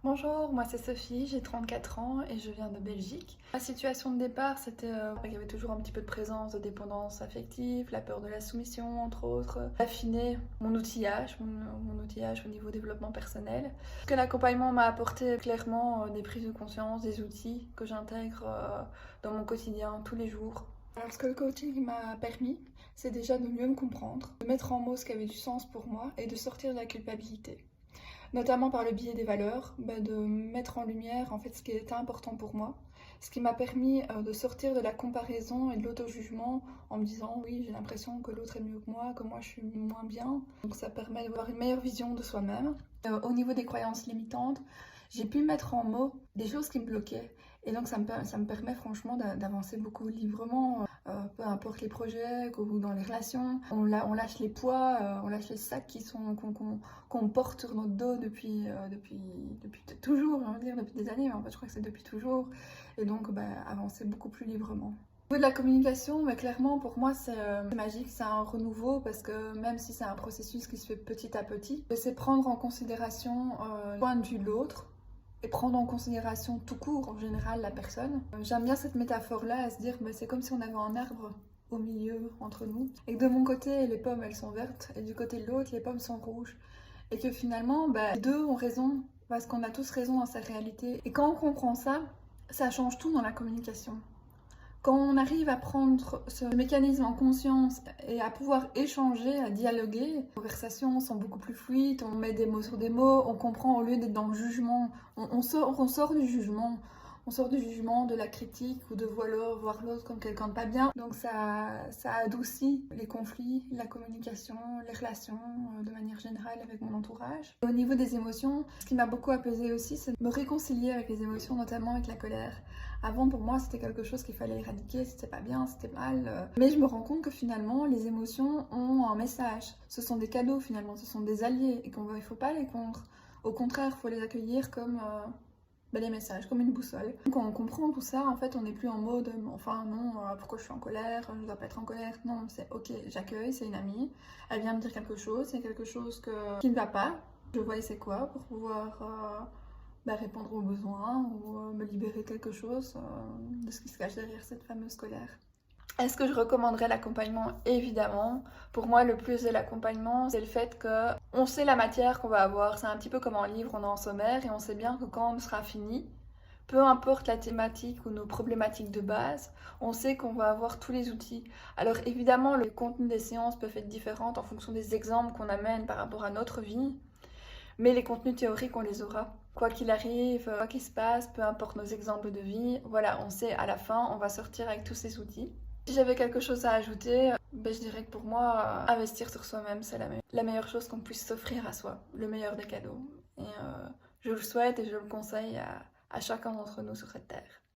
Bonjour, moi c'est Sophie, j'ai 34 ans et je viens de Belgique. Ma situation de départ, c'était qu'il y avait toujours un petit peu de présence de dépendance affective, la peur de la soumission entre autres, affiner mon outillage, mon outillage au niveau développement personnel. Ce que l'accompagnement m'a apporté clairement des prises de conscience, des outils que j'intègre dans mon quotidien tous les jours. Alors ce que le coaching m'a permis, c'est déjà de mieux me comprendre, de mettre en mots ce qui avait du sens pour moi et de sortir de la culpabilité. Notamment par le biais des valeurs, de mettre en lumière en fait ce qui était important pour moi, ce qui m'a permis de sortir de la comparaison et de l'auto-jugement en me disant oui, j'ai l'impression que l'autre est mieux que moi je suis moins bien. Donc ça permet d'avoir une meilleure vision de soi-même. Au niveau des croyances limitantes, j'ai pu mettre en mots des choses qui me bloquaient. Et donc ça me permet franchement d'avancer beaucoup librement, peu importe les projets ou dans les relations. On lâche les poids, on lâche les sacs qu'on porte sur notre dos depuis toujours, on va dire, depuis des années, mais en fait je crois que c'est depuis toujours. Et donc avancer beaucoup plus librement. Au niveau de la communication, clairement pour moi c'est magique, c'est un renouveau parce que même si c'est un processus qui se fait petit à petit, c'est prendre en considération le point de vue de l'autre, et prendre en considération tout court en général la personne. J'aime bien cette métaphore-là, à se dire c'est comme si on avait un arbre au milieu entre nous et que de mon côté les pommes elles sont vertes et du côté de l'autre les pommes sont rouges et que finalement les deux ont raison parce qu'on a tous raison dans sa réalité. Et quand on comprend ça, ça change tout dans la communication. Quand on arrive à prendre ce mécanisme en conscience et à pouvoir échanger, à dialoguer, les conversations sont beaucoup plus fluides, on met des mots sur des mots, on comprend au lieu d'être dans le jugement, on sort du jugement. On sort du jugement, de la critique ou de voir l'autre comme quelqu'un de pas bien. Donc ça adoucit les conflits, la communication, les relations de manière générale avec mon entourage. Au niveau des émotions, ce qui m'a beaucoup apaisé aussi, c'est de me réconcilier avec les émotions, notamment avec la colère. Avant, pour moi, c'était quelque chose qu'il fallait éradiquer, c'était pas bien, c'était mal. Mais je me rends compte que finalement, les émotions ont un message. Ce sont des cadeaux finalement, ce sont des alliés et qu'il ne faut pas les contre. Au contraire, il faut les accueillir comme les messages, comme une boussole. Quand on comprend tout ça, en fait, on n'est plus en mode enfin non, pourquoi je suis en colère, je ne dois pas être en colère. Non, c'est ok, j'accueille, c'est une amie, elle vient me dire quelque chose, c'est quelque chose qui ne va pas. Je vois c'est quoi pour pouvoir répondre aux besoins ou me libérer quelque chose de ce qui se cache derrière cette fameuse colère. Est-ce que je recommanderais l'accompagnement? Évidemment. Pour moi, le plus de l'accompagnement, c'est le fait qu'on sait la matière qu'on va avoir. C'est un petit peu comme un livre, on est en sommaire et on sait bien que quand on sera fini, peu importe la thématique ou nos problématiques de base, on sait qu'on va avoir tous les outils. Alors évidemment, le contenu des séances peut être différent en fonction des exemples qu'on amène par rapport à notre vie, mais les contenus théoriques, on les aura. Quoi qu'il arrive, quoi qu'il se passe, peu importe nos exemples de vie, voilà, on sait à la fin, on va sortir avec tous ces outils. Si j'avais quelque chose à ajouter, je dirais que pour moi, investir sur soi-même, c'est la meilleure chose qu'on puisse s'offrir à soi, le meilleur des cadeaux. Et je le souhaite et je le conseille à chacun d'entre nous sur cette terre.